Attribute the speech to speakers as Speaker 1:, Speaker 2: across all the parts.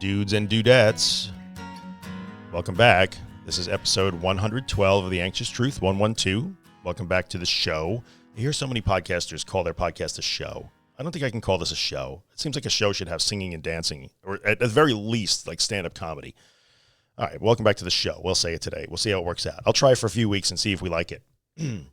Speaker 1: Dudes and dudettes, welcome back. This is episode 112 of The Anxious Truth, 112. Welcome back to the show. I hear so many podcasters call their podcast a show. I don't think I can call this a show. It seems like a show should have singing and dancing, or at the very least, like stand-up comedy. All right, welcome back to the show. We'll say it today. We'll see how it works out. I'll try it for a few weeks and see if we like it.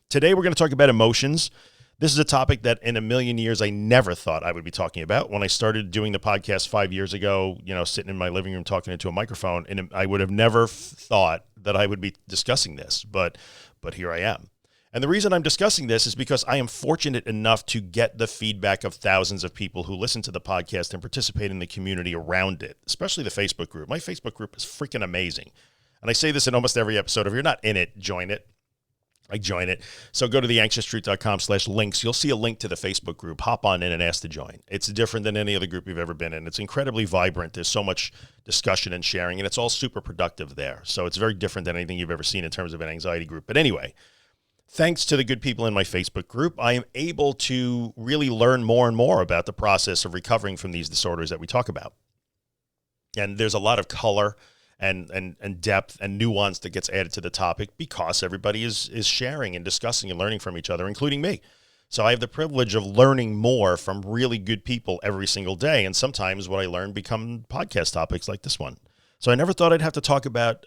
Speaker 1: Today, we're going to talk about emotions. This is a topic that in a million years I never thought I would be talking about. When I started doing the podcast 5 years ago, sitting in my living room talking into a microphone, and I would have never thought that I would be discussing this, but here I am. And the reason I'm discussing this is because I am fortunate enough to get the feedback of thousands of people who listen to the podcast and participate in the community around it, especially the Facebook group. My Facebook group is freaking amazing. And I say this in almost every episode. If you're not in it, join it. Join it. So go to theanxioustruth.com/links. You'll see a link to the Facebook group. Hop on in and ask to join. It's different than any other group you've ever been in. It's incredibly vibrant. There's so much discussion and sharing, and it's all super productive there. So it's very different than anything you've ever seen in terms of an anxiety group. But anyway, thanks to the good people in my Facebook group, I am able to really learn more and more about the process of recovering from these disorders that we talk about. And there's a lot of color and depth and nuance that gets added to the topic because everybody is sharing and discussing and learning from each other, including me. So I have the privilege of learning more from really good people every single day. And sometimes what I learn become podcast topics like this one. So I never thought I'd have to talk about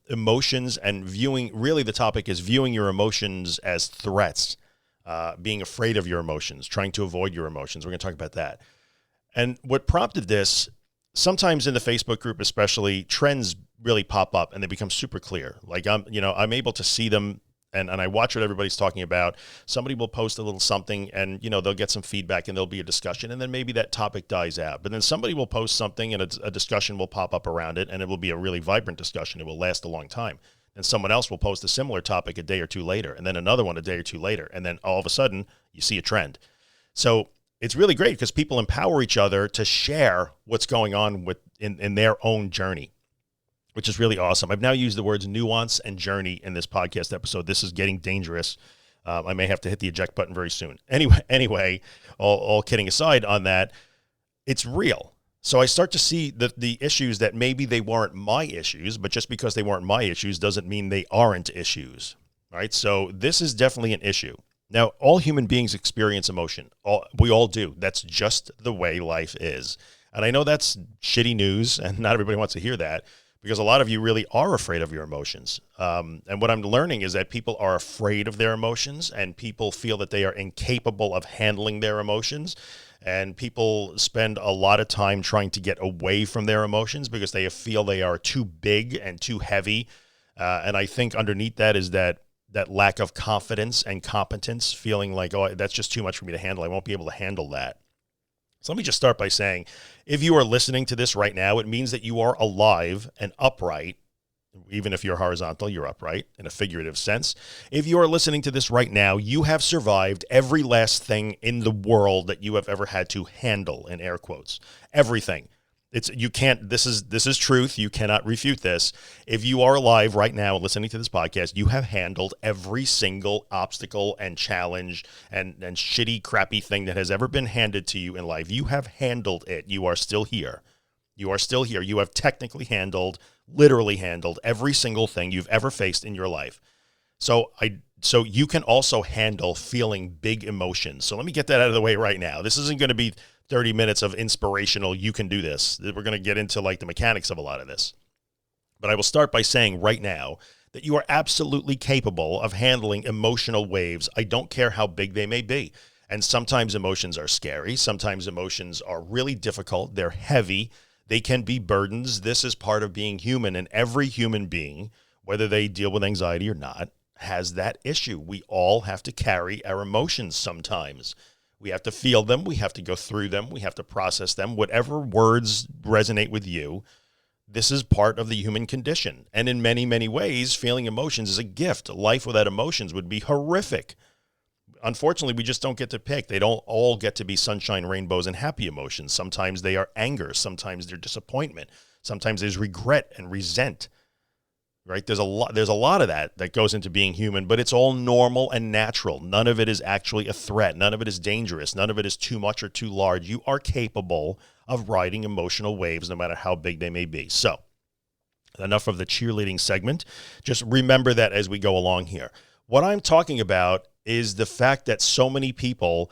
Speaker 1: emotions and viewing. Really, the topic is viewing your emotions as threats, being afraid of your emotions, trying to avoid your emotions. We're going to talk about that. And what prompted this, sometimes in the Facebook group especially, trends really pop up and they become super clear. Like I'm able to see them and I watch what everybody's talking about. Somebody will post a little something and, they'll get some feedback and there'll be a discussion and then maybe that topic dies out. But then somebody will post something and a discussion will pop up around it and it will be a really vibrant discussion. It will last a long time. And someone else will post a similar topic a day or two later and then another one a day or two later. And then all of a sudden you see a trend. So it's really great because people empower each other to share what's going on in their own journey, which is really awesome. I've now used the words nuance and journey in this podcast episode. This is getting dangerous. I may have to hit the eject button very soon. Anyway, all kidding aside on that, it's real. So I start to see the issues that maybe they weren't my issues, but just because they weren't my issues doesn't mean they aren't issues. All right. So this is definitely an issue. Now, all human beings experience emotion. We all do. That's just the way life is. And I know that's shitty news, and not everybody wants to hear that, because a lot of you really are afraid of your emotions. And what I'm learning is that people are afraid of their emotions, and people feel that they are incapable of handling their emotions. And people spend a lot of time trying to get away from their emotions because they feel they are too big and too heavy. And I think underneath that is that lack of confidence and competence, feeling like, oh, that's just too much for me to handle. I won't be able to handle that. So let me just start by saying, if you are listening to this right now, it means that you are alive and upright. Even if you're horizontal, you're upright in a figurative sense. If you are listening to this right now, you have survived every last thing in the world that you have ever had to handle, in air quotes. Everything. This is truth. You cannot refute this. If you are alive right now and listening to this podcast, you have handled every single obstacle and challenge and shitty, crappy thing that has ever been handed to you in life. You have handled it. You are still here. You are still here. You have technically literally handled every single thing you've ever faced in your life. So you can also handle feeling big emotions. So let me get that out of the way right now. This isn't going to be 30 minutes of inspirational, you can do this. We're going to get into like the mechanics of a lot of this. But I will start by saying right now that you are absolutely capable of handling emotional waves. I don't care how big they may be. And sometimes emotions are scary. Sometimes emotions are really difficult. They're heavy. They can be burdens. This is part of being human. And every human being, whether they deal with anxiety or not, has that issue. We all have to carry our emotions sometimes. We have to feel them. We have to go through them. We have to process them. Whatever words resonate with you, this is part of the human condition. And in many, many ways, feeling emotions is a gift. Life without emotions would be horrific. Unfortunately, we just don't get to pick. They don't all get to be sunshine, rainbows, and happy emotions. Sometimes they are anger. Sometimes they're disappointment. Sometimes there's regret and resent. Right? There's a lot of that goes into being human, but it's all normal and natural. None of it is actually a threat. None of it is dangerous. None of it is too much or too large. You are capable of riding emotional waves, no matter how big they may be. So enough of the cheerleading segment. Just remember that as we go along here. What I'm talking about is the fact that so many people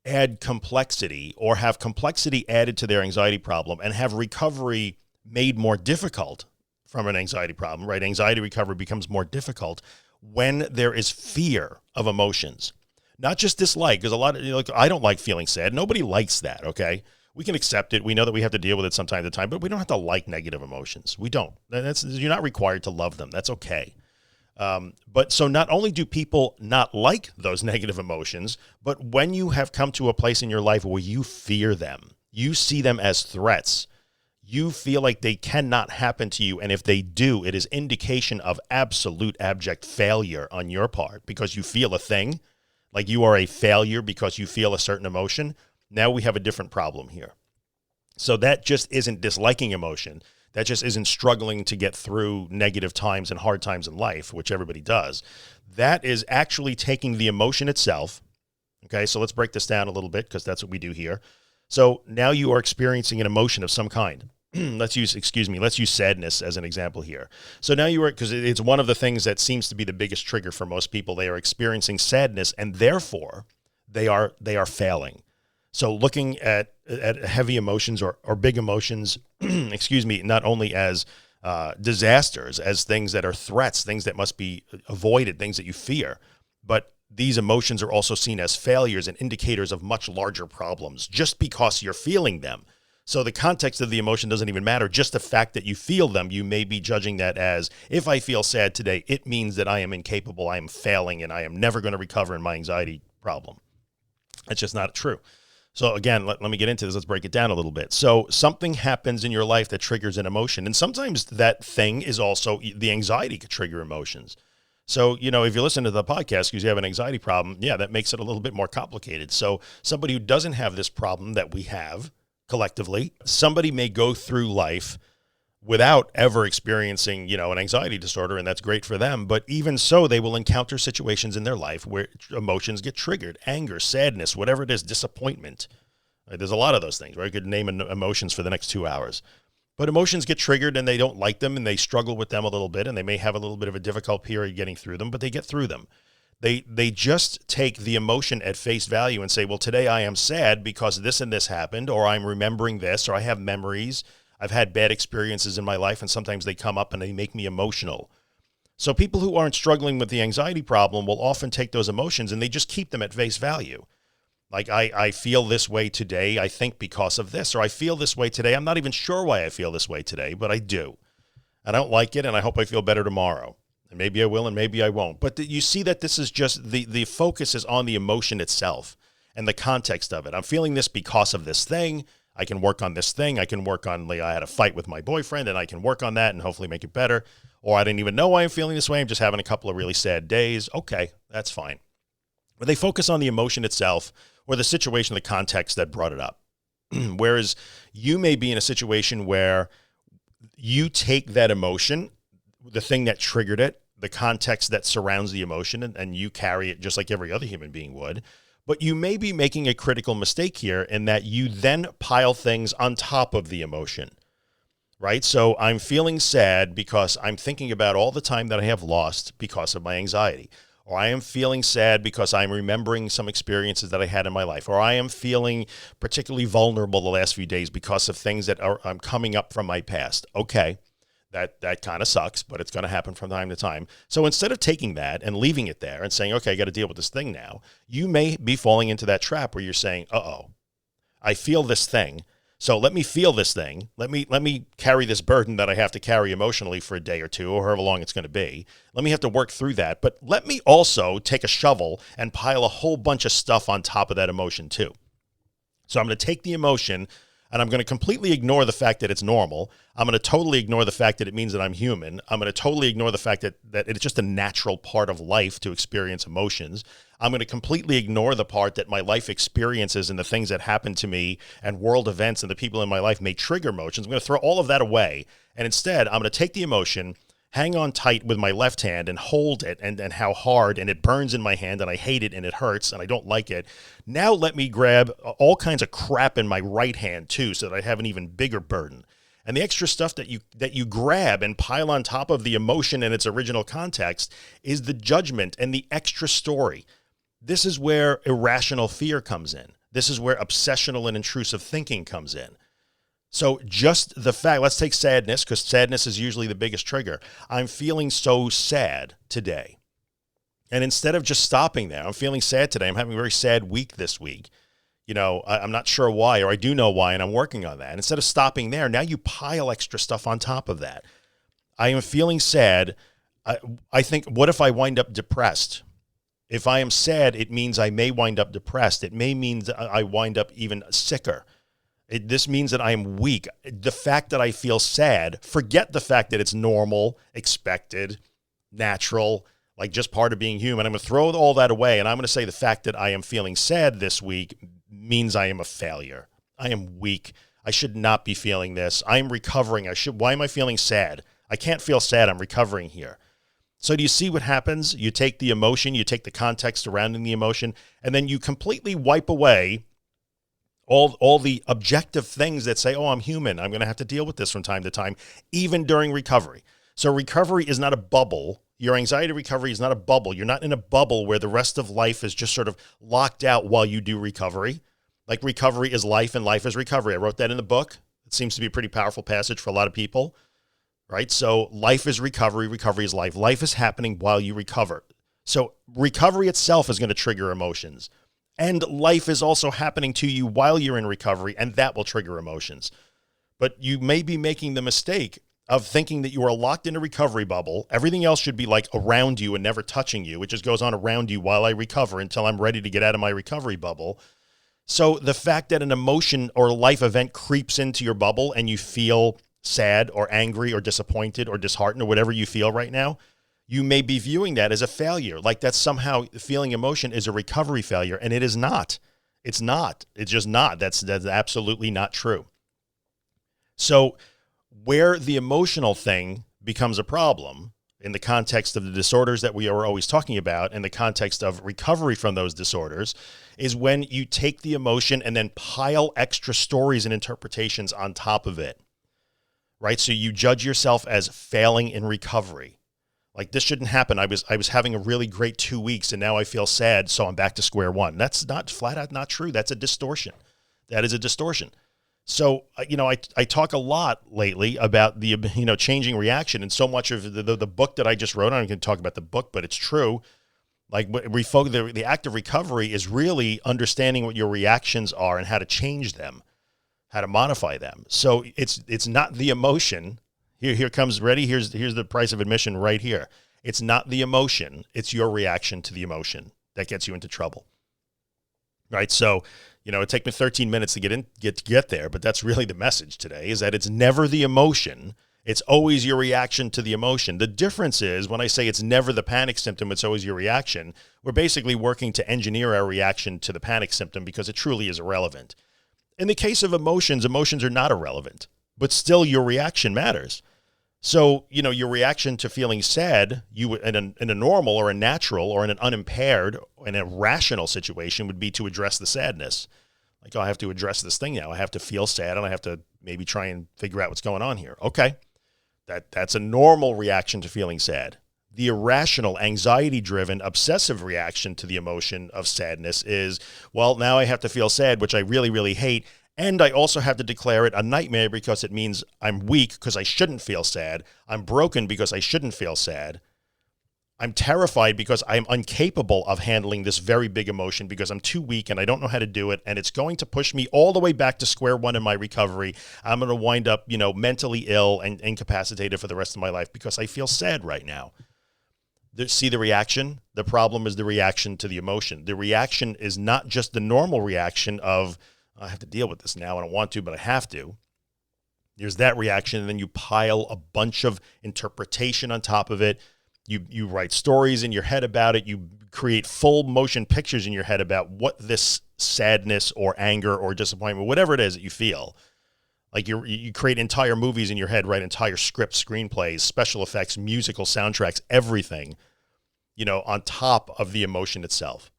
Speaker 1: add complexity or have complexity added to their anxiety problem and have recovery made more difficult from an anxiety problem, right? Anxiety recovery becomes more difficult when there is fear of emotions, not just dislike, because a lot of, I don't like feeling sad. Nobody likes that. Okay. We can accept it. We know that we have to deal with it from time to time, but we don't have to like negative emotions. We don't. You're not required to love them. That's okay. But so not only do people not like those negative emotions, but when you have come to a place in your life where you fear them, you see them as threats, you feel like they cannot happen to you. And if they do, it is indication of absolute abject failure on your part because you feel a thing, like you are a failure because you feel a certain emotion. Now we have a different problem here. So that just isn't disliking emotion. That just isn't struggling to get through negative times and hard times in life, which everybody does. That is actually taking the emotion itself. Okay, so let's break this down a little bit because that's what we do here. So now you are experiencing an emotion of some kind. Let's use sadness as an example here. So now because it's one of the things that seems to be the biggest trigger for most people. They are experiencing sadness and therefore they are failing. So looking at heavy emotions or big emotions, not only as disasters, as things that are threats, things that must be avoided, things that you fear, but these emotions are also seen as failures and indicators of much larger problems just because you're feeling them. So the context of the emotion doesn't even matter. Just the fact that you feel them, you may be judging that as, if I feel sad today, it means that I am incapable, I am failing, and I am never going to recover in my anxiety problem. That's just not true. So again, let me get into this. Let's break it down a little bit. So something happens in your life that triggers an emotion. And sometimes that thing is also the anxiety could trigger emotions. So, if you listen to the podcast because you have an anxiety problem, yeah, that makes it a little bit more complicated. So somebody who doesn't have this problem that we have collectively, somebody may go through life without ever experiencing, an anxiety disorder, and that's great for them. But even so, they will encounter situations in their life where emotions get triggered, anger, sadness, whatever it is, disappointment. There's a lot of those things, right? I could name emotions for the next 2 hours. But emotions get triggered and they don't like them and they struggle with them a little bit and they may have a little bit of a difficult period getting through them, but they get through them. They just take the emotion at face value and say, well, today I am sad because this and this happened, or I'm remembering this, or I have memories. I've had bad experiences in my life, and sometimes they come up and they make me emotional. So people who aren't struggling with the anxiety problem will often take those emotions and they just keep them at face value. Like, I feel this way today, I think because of this, or I feel this way today. I'm not even sure why I feel this way today, but I do. I don't like it, and I hope I feel better tomorrow. And maybe I will, and maybe I won't. But you see that this is just, the focus is on the emotion itself and the context of it. I'm feeling this because of this thing. I can work on this thing. I can work on, I had a fight with my boyfriend, and I can work on that and hopefully make it better. Or I didn't even know why I'm feeling this way. I'm just having a couple of really sad days. Okay, that's fine. But they focus on the emotion itself or the situation, the context that brought it up. Whereas you may be in a situation where you take that emotion, the thing that triggered it, the context that surrounds the emotion, and you carry it just like every other human being would. But you may be making a critical mistake here in that you then pile things on top of the emotion, right? So I'm feeling sad because I'm thinking about all the time that I have lost because of my anxiety. Or I am feeling sad because I'm remembering some experiences that I had in my life. Or I am feeling particularly vulnerable the last few days because of things that I'm coming up from my past. Okay. That kind of sucks, but it's going to happen from time to time. So instead of taking that and leaving it there and saying, okay, I got to deal with this thing now, you may be falling into that trap where you're saying, I feel this thing. So let me feel this thing. Let me carry this burden that I have to carry emotionally for a day or two or however long it's going to be. Let me have to work through that. But let me also take a shovel and pile a whole bunch of stuff on top of that emotion too. So I'm going to take the emotion and I'm going to completely ignore the fact that it's normal. I'm going to totally ignore the fact that it means that I'm human. I'm going to totally ignore the fact that it's just a natural part of life to experience emotions. I'm going to completely ignore the part that my life experiences and the things that happen to me and world events and the people in my life may trigger emotions. I'm going to throw all of that away. And instead, I'm going to take the emotion hang on tight with my left hand and hold it and how hard, and it burns in my hand and I hate it and it hurts and I don't like it. Now let me grab all kinds of crap in my right hand too, so that I have an even bigger burden. And the extra stuff that you grab and pile on top of the emotion in its original context is the judgment and the extra story. This is where irrational fear comes in. This is where obsessional and intrusive thinking comes in. So just the fact, let's take sadness, because sadness is usually the biggest trigger. I'm feeling so sad today. And instead of just stopping there, I'm feeling sad today. I'm having a very sad week this week. You know, I'm not sure why, or I do know why, and I'm working on that. And instead of stopping there, now you pile extra stuff on top of that. I am feeling sad. I think, what if I wind up depressed? If I am sad, it means I may wind up depressed. It may mean that I wind up even sicker. This means that I am weak. The fact that I feel sad, forget the fact that it's normal, expected, natural, like just part of being human. I'm going to throw all that away, and I'm going to say the fact that I am feeling sad this week means I am a failure. I am weak. I should not be feeling this. I am recovering. Why am I feeling sad? I can't feel sad. I'm recovering here. So do you see what happens? You take the emotion, you take the context surrounding the emotion, and then you completely wipe away all the objective things that say, oh, I'm human. I'm going to have to deal with this from time to time, even during recovery. So recovery is not a bubble. Your anxiety recovery is not a bubble. You're not in a bubble where the rest of life is just sort of locked out while you do recovery. Like recovery is life and life is recovery. I wrote that in the book. It seems to be a pretty powerful passage for a lot of people, right? So life is recovery. Recovery is life. Life is happening while you recover. So recovery itself is going to trigger emotions. And life is also happening to you while you're in recovery, and that will trigger emotions. But you may be making the mistake of thinking that you are locked in a recovery bubble. Everything else should be like around you and never touching you. It just goes on around you while I recover until I'm ready to get out of my recovery bubble. So the fact that an emotion or life event creeps into your bubble and you feel sad or angry or disappointed or disheartened or whatever you feel right now, you may be viewing that as a failure, like that somehow feeling emotion is a recovery failure, and it is not. It's not. It's just not. That's absolutely not true. So where the emotional thing becomes a problem in the context of the disorders that we are always talking about, in the context of recovery from those disorders, is when you take the emotion and then pile extra stories and interpretations on top of it, right? So you judge yourself as failing in recovery. Like, this shouldn't happen. I was having a really great 2 weeks and now I feel sad, so I'm back to square one. That's not flat out not true. That's a distortion. That is a distortion. So, I talk a lot lately about the, changing reaction, and so much of the book that I just wrote, I'm going to talk about the book, but it's true. Like, the act of recovery is really understanding what your reactions are and how to change them, how to modify them. So it's not the emotion. Here comes, ready? Here's the price of admission right here. It's not the emotion. It's your reaction to the emotion that gets you into trouble, right? So, it took me 13 minutes to get there, but that's really the message today, is that it's never the emotion. It's always your reaction to the emotion. The difference is, when I say it's never the panic symptom, it's always your reaction, we're basically working to engineer our reaction to the panic symptom because it truly is irrelevant. In the case of emotions are not irrelevant, but still your reaction matters. So, your reaction to feeling sad, you in a normal or a natural or in an unimpaired, in a rational situation, would be to address the sadness. Like, I have to address this thing now. I have to feel sad and I have to maybe try and figure out what's going on here. Okay. That's a normal reaction to feeling sad. The irrational, anxiety-driven, obsessive reaction to the emotion of sadness is, well, now I have to feel sad, which I really, really hate. And I also have to declare it a nightmare because it means I'm weak because I shouldn't feel sad. I'm broken because I shouldn't feel sad. I'm terrified because I'm incapable of handling this very big emotion because I'm too weak and I don't know how to do it. And it's going to push me all the way back to square one in my recovery. I'm going to wind up, mentally ill and incapacitated for the rest of my life because I feel sad right now. See the reaction? The problem is the reaction to the emotion. The reaction is not just the normal reaction of, I have to deal with this now. I don't want to, but I have to. There's that reaction, and then you pile a bunch of interpretation on top of it. You write stories in your head about it. You create full motion pictures in your head about what this sadness or anger or disappointment, whatever it is that you feel, Like you create entire movies in your head, right? Entire scripts, screenplays, special effects, musical soundtracks, everything, on top of the emotion itself.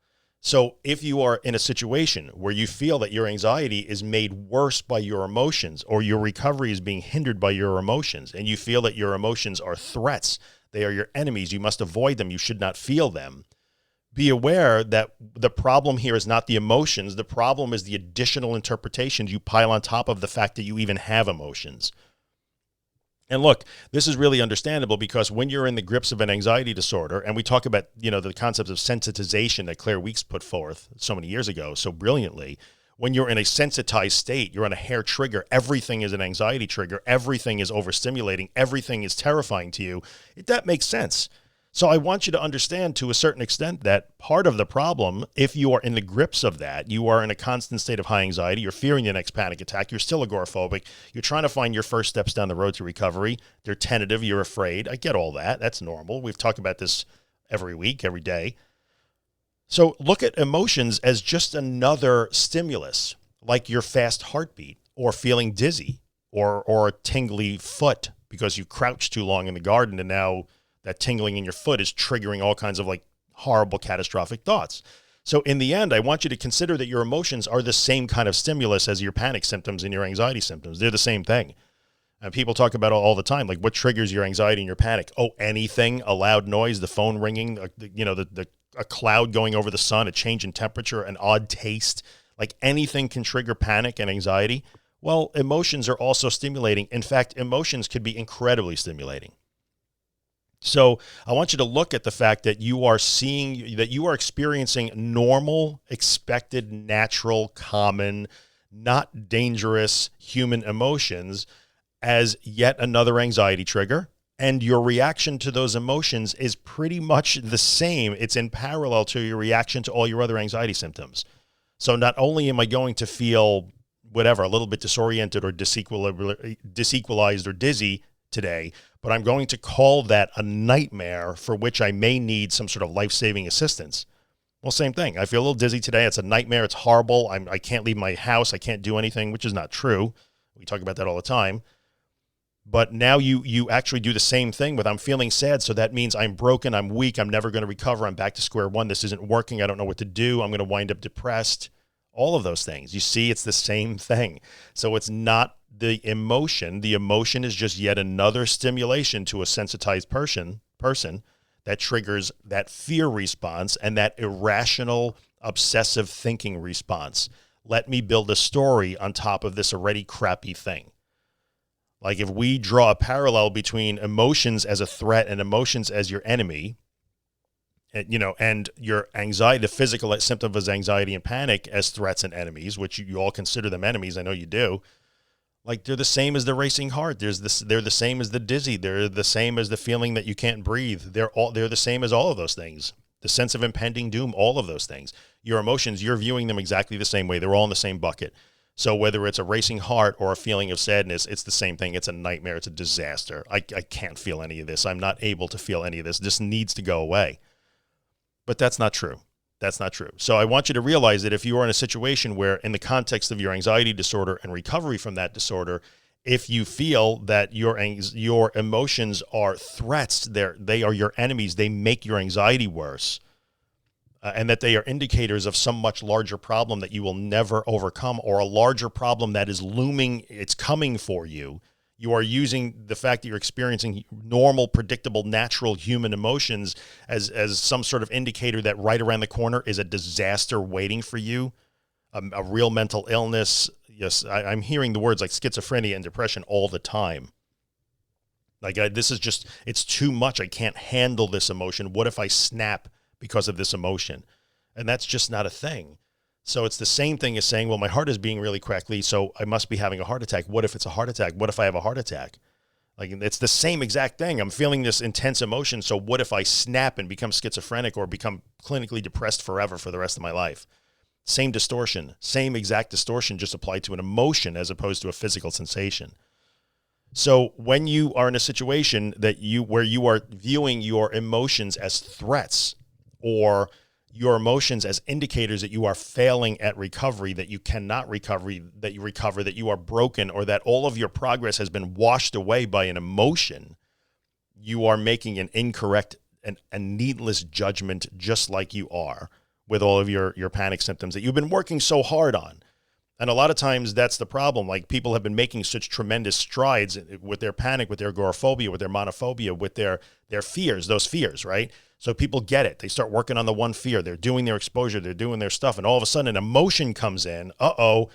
Speaker 1: So if you are in a situation where you feel that your anxiety is made worse by your emotions, or your recovery is being hindered by your emotions, and you feel that your emotions are threats, they are your enemies, you must avoid them, you should not feel them, be aware that the problem here is not the emotions. The problem is the additional interpretations you pile on top of the fact that you even have emotions. And look, this is really understandable because when you're in the grips of an anxiety disorder, and we talk about, the concepts of sensitization that Claire Weeks put forth so many years ago, so brilliantly, when you're in a sensitized state, you're on a hair trigger, everything is an anxiety trigger, everything is overstimulating, everything is terrifying to you. That makes sense. So I want you to understand to a certain extent that part of the problem, if you are in the grips of that, you are in a constant state of high anxiety, you're fearing the next panic attack, you're still agoraphobic, you're trying to find your first steps down the road to recovery, they're tentative, you're afraid. I get all that. That's normal. We've talked about this every week, every day. So look at emotions as just another stimulus, like your fast heartbeat or feeling dizzy or a tingly foot because you crouched too long in the garden and now that tingling in your foot is triggering all kinds of like horrible catastrophic thoughts. So in the end, I want you to consider that your emotions are the same kind of stimulus as your panic symptoms and your anxiety symptoms. They're the same thing. And people talk about it all the time, like what triggers your anxiety and your panic? Oh, anything, a loud noise, the phone ringing, a cloud going over the sun, a change in temperature, an odd taste, like anything can trigger panic and anxiety. Well, emotions are also stimulating. In fact, emotions could be incredibly stimulating. So I want you to look at the fact that you are experiencing normal, expected, natural, common, not dangerous human emotions as yet another anxiety trigger. And your reaction to those emotions is pretty much the same. It's in parallel to your reaction to all your other anxiety symptoms. So not only am I going to feel a little bit disoriented or disequalized or dizzy today, but I'm going to call that a nightmare for which I may need some sort of life-saving assistance. Well, same thing. I feel a little dizzy today. It's a nightmare. It's horrible. I can't leave my house. I can't do anything, which is not true. We talk about that all the time. But now you actually do the same thing with I'm feeling sad, so that means I'm broken, I'm weak, I'm never going to recover, I'm back to square one, this isn't working, I don't know what to do, I'm going to wind up depressed. All of those things. You see, it's the same thing. So it's not the emotion. The emotion is just yet another stimulation to a sensitized person that triggers that fear response and that irrational, obsessive thinking response. Let me build a story on top of this already crappy thing. Like if we draw a parallel between emotions as a threat and emotions as your enemy, and your anxiety, the physical symptom of anxiety and panic as threats and enemies, which you all consider them enemies. I know you do. Like they're the same as the racing heart. They're the same as the dizzy. They're the same as the feeling that you can't breathe. They're the same as all of those things. The sense of impending doom, all of those things. Your emotions, you're viewing them exactly the same way. They're all in the same bucket. So whether it's a racing heart or a feeling of sadness, it's the same thing. It's a nightmare. It's a disaster. I can't feel any of this. I'm not able to feel any of this. This needs to go away. But that's not true. That's not true. So I want you to realize that if you are in a situation where in the context of your anxiety disorder and recovery from that disorder, if you feel that your emotions are threats, they are your enemies, they make your anxiety worse, and that they are indicators of some much larger problem that you will never overcome, or a larger problem that is looming, it's coming for you. You are using the fact that you're experiencing normal, predictable, natural human emotions as some sort of indicator that right around the corner is a disaster waiting for you, a real mental illness. Yes, I'm hearing the words like schizophrenia and depression all the time. Like this is just, it's too much. I can't handle this emotion. What if I snap because of this emotion? And that's just not a thing. So it's the same thing as saying, well, my heart is being really crackly, so I must be having a heart attack. What if it's a heart attack? What if I have a heart attack? Like, it's the same exact thing. I'm feeling this intense emotion, so what if I snap and become schizophrenic or become clinically depressed forever for the rest of my life? Same distortion, same exact distortion, just applied to an emotion as opposed to a physical sensation. So when you are in a situation where you are viewing your emotions as threats, or your emotions as indicators that you are failing at recovery, that you cannot recover, that you are broken, or that all of your progress has been washed away by an emotion, you are making an incorrect and a needless judgment, just like you are with all of your panic symptoms that you've been working so hard on. And a lot of times that's the problem. Like, people have been making such tremendous strides with their panic, with their agoraphobia, with their monophobia, with their fears, those fears, right? So people get it. They start working on the one fear. They're doing their exposure. They're doing their stuff. And all of a sudden an emotion comes in. Uh-oh,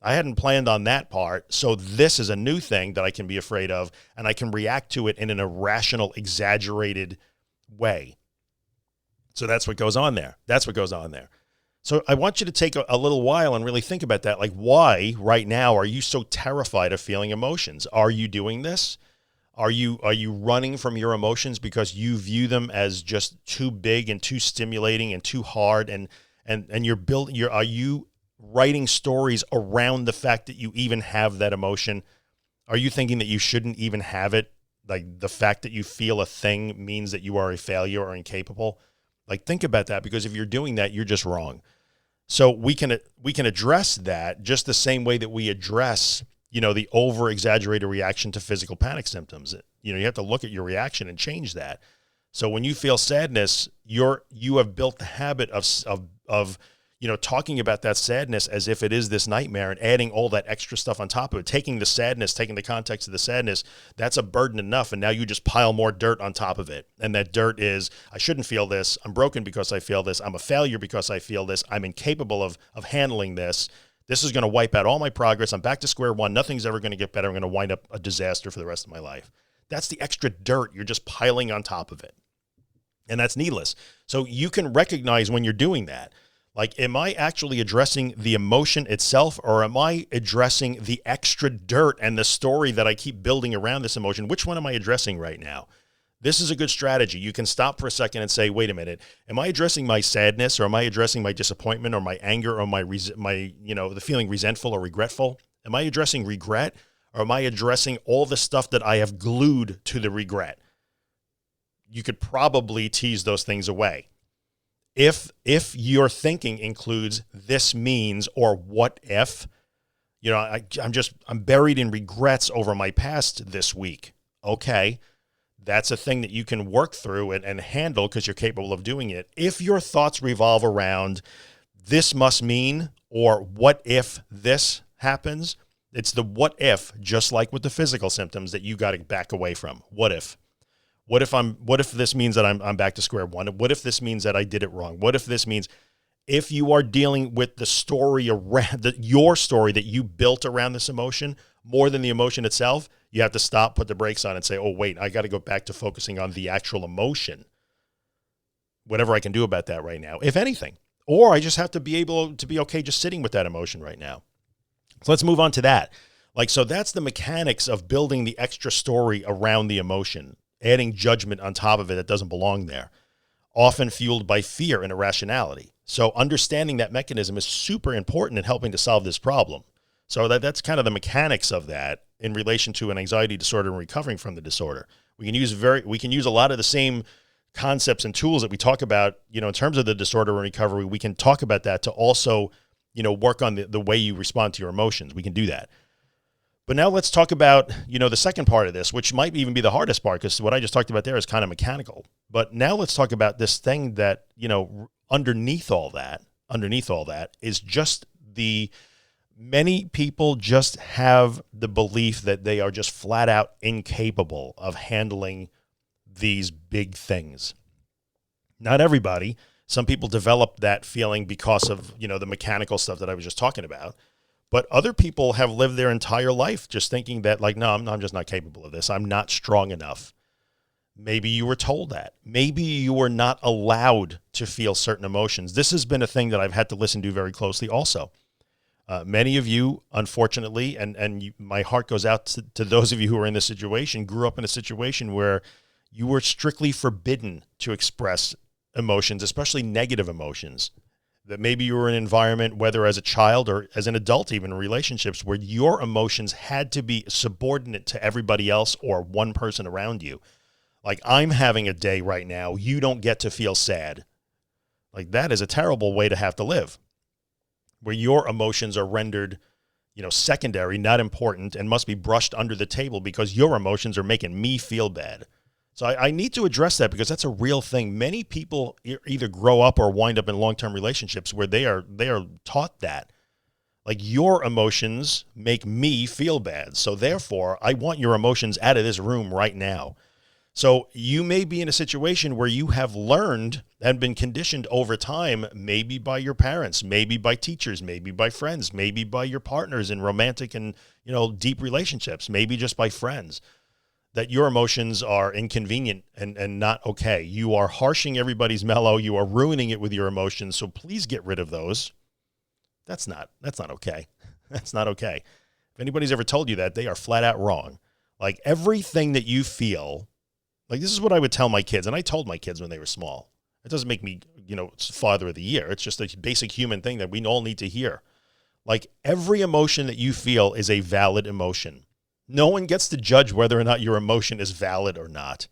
Speaker 1: I hadn't planned on that part. So this is a new thing that I can be afraid of, and I can react to it in an irrational, exaggerated way. So that's what goes on there. So I want you to take a little while and really think about that. Like, why right now are you so terrified of feeling emotions? Are you doing this? Are you running from your emotions because you view them as just too big and too stimulating and too hard, and are you writing stories around the fact that you even have that emotion? Are you thinking that you shouldn't even have it? Like, the fact that you feel a thing means that you are a failure or incapable? Like, think about that, because if you're doing that, you're just wrong. So we can address that just the same way that we address, the over exaggerated reaction to physical panic symptoms. You have to look at your reaction and change that. So when you feel sadness, you have built the habit of talking about that sadness as if it is this nightmare, and adding all that extra stuff on top of it, taking the context of the sadness, that's a burden enough. And now you just pile more dirt on top of it. And that dirt is, I shouldn't feel this. I'm broken because I feel this. I'm a failure because I feel this. I'm incapable of handling this. This is going to wipe out all my progress. I'm back to square one. Nothing's ever going to get better. I'm going to wind up a disaster for the rest of my life. That's the extra dirt you're just piling on top of it. And that's needless. So you can recognize when you're doing that. Like, am I actually addressing the emotion itself, or am I addressing the extra dirt and the story that I keep building around this emotion? Which one am I addressing right now? This is a good strategy. You can stop for a second and say, wait a minute, am I addressing my sadness, or am I addressing my disappointment, or my anger, or the feeling resentful or regretful? Am I addressing regret, or am I addressing all the stuff that I have glued to the regret? You could probably tease those things away. If your thinking includes this means, or what if, I'm buried in regrets over my past this week. Okay, that's a thing that you can work through and handle, because you're capable of doing it. If your thoughts revolve around this must mean, or what if this happens, it's the what if, just like with the physical symptoms, that you got to back away from. What if? What if this means that I'm back to square one? What if this means that I did it wrong? What if this means, if you are dealing with the story around your story that you built around this emotion more than the emotion itself, you have to stop, put the brakes on, and say, oh, wait, I got to go back to focusing on the actual emotion. Whatever I can do about that right now, if anything. Or I just have to be able to be okay just sitting with that emotion right now. So let's move on to that. So that's the mechanics of building the extra story around the emotion. Adding judgment on top of it that doesn't belong there, often fueled by fear and irrationality. So understanding that mechanism is super important in helping to solve this problem. So that's kind of the mechanics of that in relation to an anxiety disorder and recovering from the disorder. We can use a lot of the same concepts and tools that we talk about, in terms of the disorder and recovery. We can talk about that to also, work on the way you respond to your emotions. We can do that. But now let's talk about, the second part of this, which might even be the hardest part, because what I just talked about there is kind of mechanical. But now let's talk about this thing that, underneath all that is just many people just have the belief that they are just flat out incapable of handling these big things. Not everybody. Some people develop that feeling because of, the mechanical stuff that I was just talking about. But other people have lived their entire life just thinking that, no, I'm just not capable of this. I'm not strong enough. Maybe you were told that. Maybe you were not allowed to feel certain emotions. This has been a thing that I've had to listen to very closely also. Many of you, unfortunately, and my heart goes out to those of you who are in this situation, grew up in a situation where you were strictly forbidden to express emotions, especially negative emotions. That maybe you were in an environment, whether as a child or as an adult, even in relationships, where your emotions had to be subordinate to everybody else or one person around you. Like, I'm having a day right now. You don't get to feel sad. Like, that is a terrible way to have to live, where your emotions are rendered, secondary, not important, and must be brushed under the table because your emotions are making me feel bad. So I need to address that because that's a real thing. Many people either grow up or wind up in long-term relationships where they are taught that. Like, your emotions make me feel bad. So therefore, I want your emotions out of this room right now. So you may be in a situation where you have learned and been conditioned over time, maybe by your parents, maybe by teachers, maybe by friends, maybe by your partners in romantic and, deep relationships, maybe just by friends, that your emotions are inconvenient and not okay. You are harshing everybody's mellow. You are ruining it with your emotions. So please get rid of those. That's not okay. That's not okay. If anybody's ever told you that, they are flat out wrong. Like, everything that you feel, like, this is what I would tell my kids. And I told my kids when they were small. It doesn't make me, father of the year. It's just a basic human thing that we all need to hear. Like, every emotion that you feel is a valid emotion. No one gets to judge whether or not your emotion is valid or not.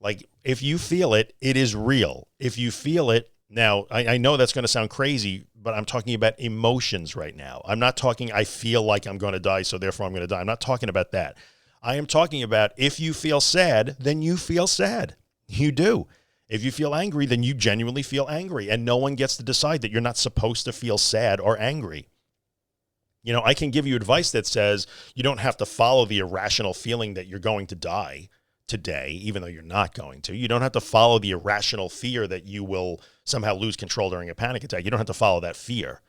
Speaker 1: Like, if you feel it, it is real. If you feel it, now, I know that's going to sound crazy, but I'm talking about emotions right now. I'm not talking, I feel like I'm going to die, so therefore I'm going to die. I'm not talking about that. I am talking about, if you feel sad, then you feel sad. You do. If you feel angry, then you genuinely feel angry, and no one gets to decide that you're not supposed to feel sad or angry. I can give you advice that says you don't have to follow the irrational feeling that you're going to die today, even though you're not going to. You don't have to follow the irrational fear that you will somehow lose control during a panic attack. You don't have to follow that fear.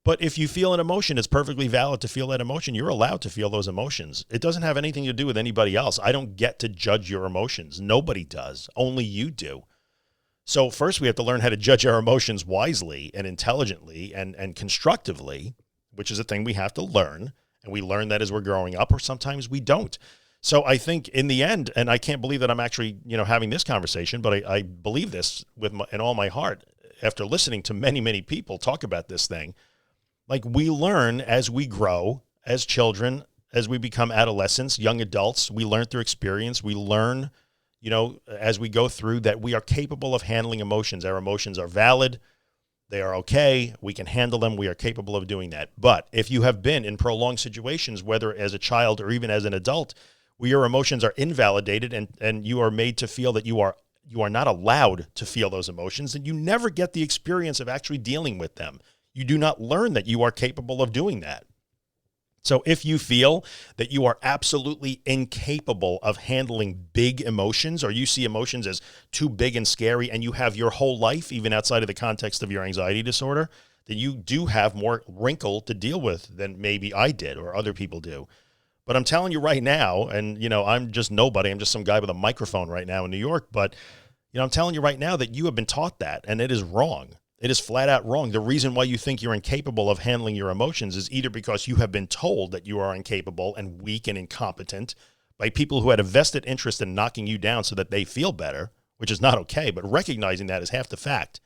Speaker 1: But if you feel an emotion, it's perfectly valid to feel that emotion. You're allowed to feel those emotions. It doesn't have anything to do with anybody else. I don't get to judge your emotions. Nobody does. Only you do. So first we have to learn how to judge our emotions wisely and intelligently and constructively, which is a thing we have to learn. And we learn that as we're growing up, or sometimes we don't. So I think in the end, and I can't believe that I'm actually, having this conversation, but I believe this in all my heart after listening to many, many people talk about this thing. Like, we learn as we grow, as children, as we become adolescents, young adults. We learn through experience. We learn, as we go through, that we are capable of handling emotions. Our emotions are valid. They are okay. We can handle them. We are capable of doing that. But if you have been in prolonged situations, whether as a child or even as an adult, where your emotions are invalidated and you are made to feel that you are not allowed to feel those emotions, and you never get the experience of actually dealing with them. You do not learn that you are capable of doing that. So if you feel that you are absolutely incapable of handling big emotions, or you see emotions as too big and scary, and you have your whole life, even outside of the context of your anxiety disorder, then you do have more wrinkle to deal with than maybe I did or other people do. But I'm telling you right now, and, I'm just nobody. I'm just some guy with a microphone right now in New York. But, I'm telling you right now that you have been taught that, and it is wrong. It is flat out wrong. The reason why you think you're incapable of handling your emotions is either because you have been told that you are incapable and weak and incompetent by people who had a vested interest in knocking you down so that they feel better, which is not okay, but recognizing that is half the fact.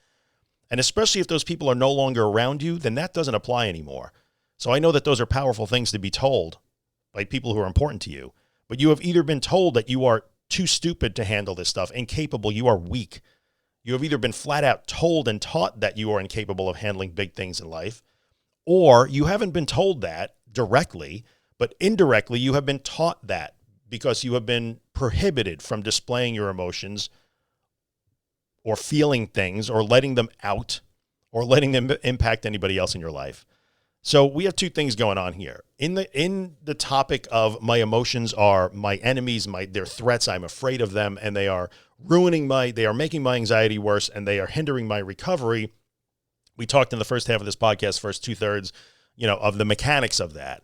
Speaker 1: And especially if those people are no longer around you, then that doesn't apply anymore. So I know that those are powerful things to be told by people who are important to you, but you have either been told that you are too stupid to handle this stuff, incapable, you are weak. You have either been flat out told and taught that you are incapable of handling big things in life, or you haven't been told that directly, but indirectly you have been taught that because you have been prohibited from displaying your emotions or feeling things or letting them out or letting them impact anybody else in your life. So we have two things going on here. In the topic of my emotions are my enemies, they're threats, I'm afraid of them, and they are they are making my anxiety worse, and they are hindering my recovery. We talked in the first half of this podcast, first 2/3, of the mechanics of that.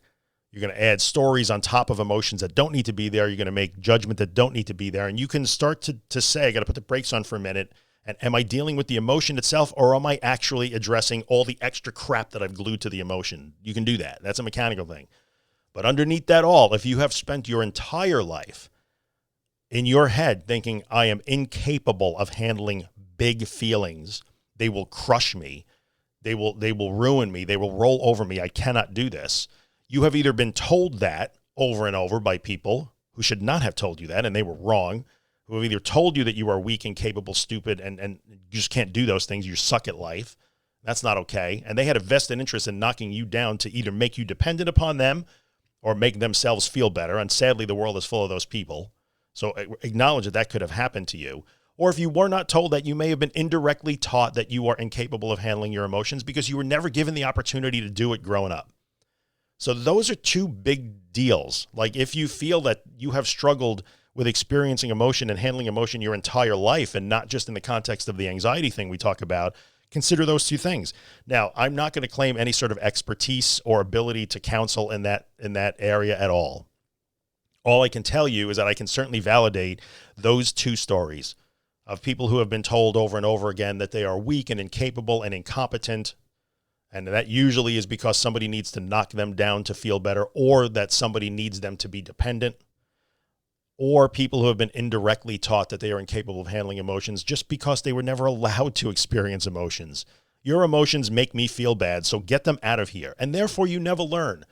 Speaker 1: You're going to add stories on top of emotions that don't need to be there. You're going to make judgment that don't need to be there. And you can start to say, I got to put the brakes on for a minute. And am I dealing with the emotion itself, or am I actually addressing all the extra crap that I've glued to the emotion? You can do that. That's a mechanical thing. But underneath that all, if you have spent your entire life in your head thinking, I am incapable of handling big feelings, they will crush me, they will ruin me, they will roll over me, I cannot do this. You have either been told that over and over by people who should not have told you that, and they were wrong, who have either told you that you are weak, incapable, stupid, and you just can't do those things. You suck at life. That's not okay. And they had a vested interest in knocking you down to either make you dependent upon them or make themselves feel better. And sadly, the world is full of those people. So acknowledge that that could have happened to you. Or if you were not told that, you may have been indirectly taught that you are incapable of handling your emotions because you were never given the opportunity to do it growing up. So those are two big deals. Like if you feel that you have struggled with experiencing emotion and handling emotion your entire life and not just in the context of the anxiety thing we talk about, consider those two things. Now, I'm not going to claim any sort of expertise or ability to counsel in that area at all. All I can tell you is that I can certainly validate those two stories of people who have been told over and over again that they are weak and incapable and incompetent. And that usually is because somebody needs to knock them down to feel better, or that somebody needs them to be dependent, or people who have been indirectly taught that they are incapable of handling emotions just because they were never allowed to experience emotions. Your emotions make me feel bad, so get them out of here. And therefore, you never learn.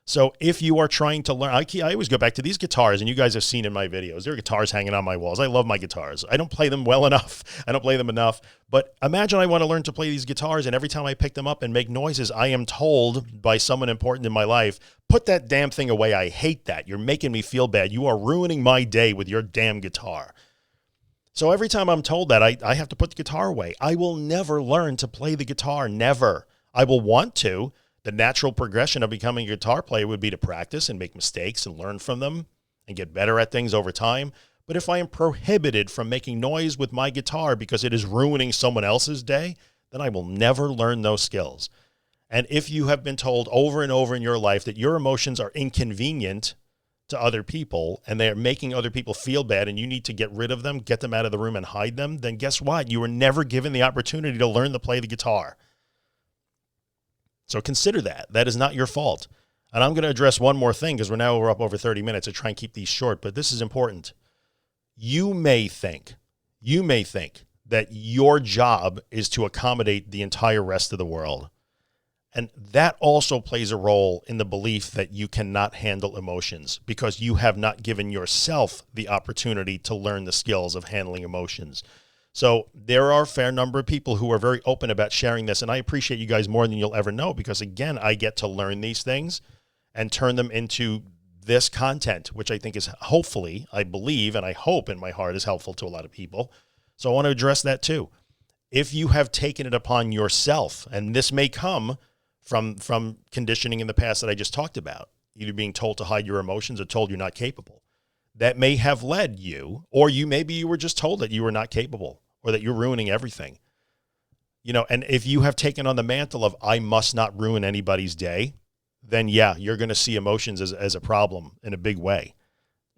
Speaker 1: So if you are trying to learn, I always go back to these guitars, and you guys have seen in my videos, there are guitars hanging on my walls. I love my guitars. I don't play them well enough. I don't play them enough. But imagine I want to learn to play these guitars, and every time I pick them up and make noises, I am told by someone important in my life, put that damn thing away. I hate that. You're making me feel bad. You are ruining my day with your damn guitar. So every time I'm told that, I have to put the guitar away. I will never learn to play the guitar. Never. I will want to. The natural progression of becoming a guitar player would be to practice and make mistakes and learn from them and get better at things over time. But if I am prohibited from making noise with my guitar because it is ruining someone else's day, then I will never learn those skills. And if you have been told over and over in your life that your emotions are inconvenient to other people and they're making other people feel bad and you need to get rid of them, get them out of the room and hide them, then guess what? You were never given the opportunity to learn to play the guitar. So consider that. That is not your fault. And I'm going to address one more thing because we're up over 30 minutes to try and keep these short, but this is important. You may think that your job is to accommodate the entire rest of the world. And that also plays a role in the belief that you cannot handle emotions because you have not given yourself the opportunity to learn the skills of handling emotions. So there are a fair number of people who are very open about sharing this, and I appreciate you guys more than you'll ever know because, again, I get to learn these things and turn them into this content, which I think is hopefully, I believe, and I hope in my heart is helpful to a lot of people. So I want to address that too. If you have taken it upon yourself, and this may come from conditioning in the past that I just talked about, either being told to hide your emotions or told you're not capable, that may have led you, or maybe you were just told that you were not capable, or that you're ruining everything. And if you have taken on the mantle of, I must not ruin anybody's day, then yeah, you're going to see emotions as a problem in a big way.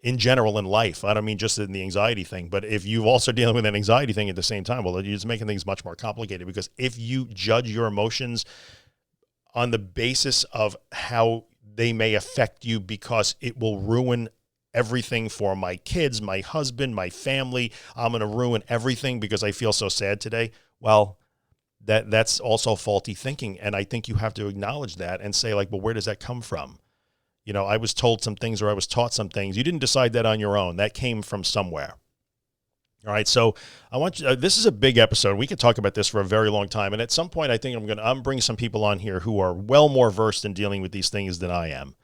Speaker 1: In general in life, I don't mean just in the anxiety thing, but if you're also dealing with an anxiety thing at the same time, well, you're just making things much more complicated because if you judge your emotions on the basis of how they may affect you because it will ruin everything for my kids, my husband, my family. I'm going to ruin everything because I feel so sad today. Well, that's also faulty thinking. And I think you have to acknowledge that and say like, well, where does that come from? I was told some things or I was taught some things. You didn't decide that on your own. That came from somewhere. All right. So I want you, this is a big episode. We could talk about this for a very long time. And at some point, I think I'm bring some people on here who are well more versed in dealing with these things than I am.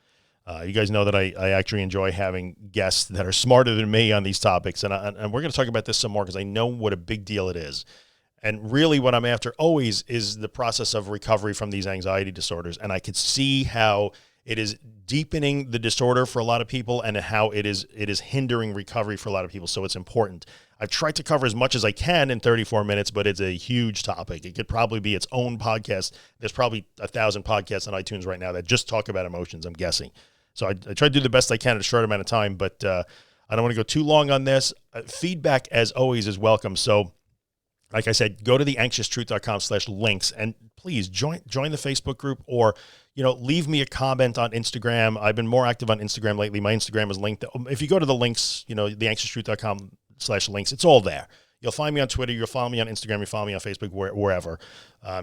Speaker 1: You guys know that I actually enjoy having guests that are smarter than me on these topics. And we're going to talk about this some more because I know what a big deal it is. And really what I'm after always is the process of recovery from these anxiety disorders. And I could see how it is deepening the disorder for a lot of people and how it is hindering recovery for a lot of people. So it's important. I've tried to cover as much as I can in 34 minutes, but it's a huge topic. It could probably be its own podcast. There's probably 1,000 podcasts on iTunes right now that just talk about emotions, I'm guessing. So I try to do the best I can in a short amount of time, but I don't want to go too long on this. Feedback, as always, is welcome. So like I said, go to theanxioustruth.com/links and please join the Facebook group or, leave me a comment on Instagram. I've been more active on Instagram lately. My Instagram is linked. If you go to the links, theanxioustruth.com/links, it's all there. You'll find me on Twitter. You'll follow me on Instagram. You'll follow me on Facebook, wherever.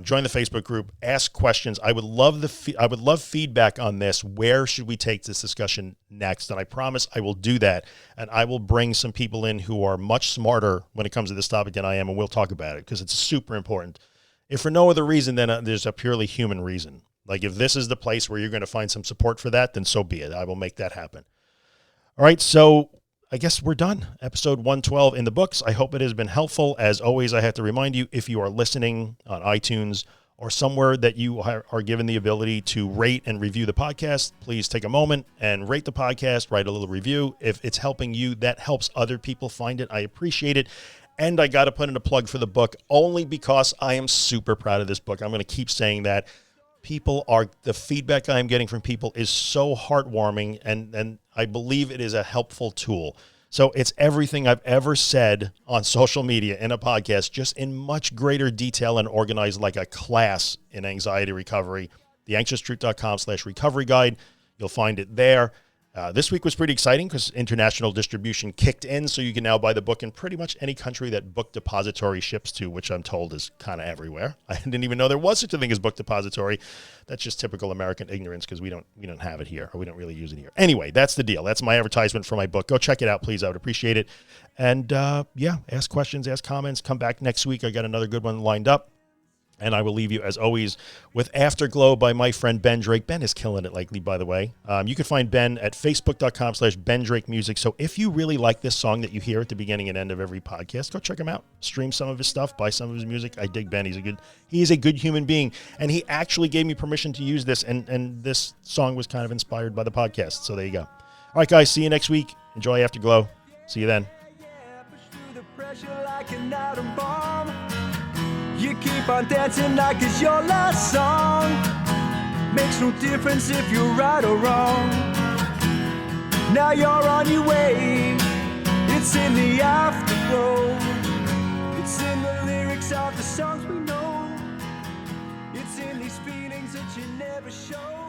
Speaker 1: Join the Facebook group. Ask questions. I would love feedback on this. Where should we take this discussion next? And I promise I will do that. And I will bring some people in who are much smarter when it comes to this topic than I am, and we'll talk about it because it's super important. If for no other reason than there's a purely human reason. Like if this is the place where you're going to find some support for that, then so be it. I will make that happen. All right, so I guess we're done. Episode 112 in the books. I hope it has been helpful. As always, I have to remind you, if you are listening on iTunes or somewhere that you are given the ability to rate and review the podcast, please take a moment and rate the podcast, write a little review. If it's helping you, that helps other people find it. I appreciate it. And I got to put in a plug for the book only because I am super proud of this book. I'm going to keep saying that. The feedback I'm getting from people is so heartwarming, and I believe it is a helpful tool. So it's everything I've ever said on social media in a podcast, just in much greater detail and organized like a class in anxiety recovery. theanxioustruth.com/recovery guide. You'll find it there. This week was pretty exciting because international distribution kicked in, so you can now buy the book in pretty much any country that Book Depository ships to, which I'm told is kind of everywhere. I didn't even know there was such a thing as Book Depository. That's just typical American ignorance because we don't have it here, or we don't really use it here. Anyway, that's the deal. That's my advertisement for my book. Go check it out, please. I would appreciate it. And ask questions, ask comments. Come back next week. I got another good one lined up. And I will leave you, as always, with Afterglow by my friend Ben Drake. Ben is killing it lately, by the way. You can find Ben at facebook.com/Ben Drake Music. So if you really like this song that you hear at the beginning and end of every podcast, go check him out. Stream some of his stuff, buy some of his music. I dig Ben. He is a good human being. And he actually gave me permission to use this. And this song was kind of inspired by the podcast. So there you go. All right, guys. See you next week. Enjoy Afterglow. See you then.
Speaker 2: You keep on dancing like it's your last song. Makes no difference if you're right or wrong. Now you're on your way. It's in the afterglow. It's in the lyrics of the songs we know. It's in these feelings that you never show.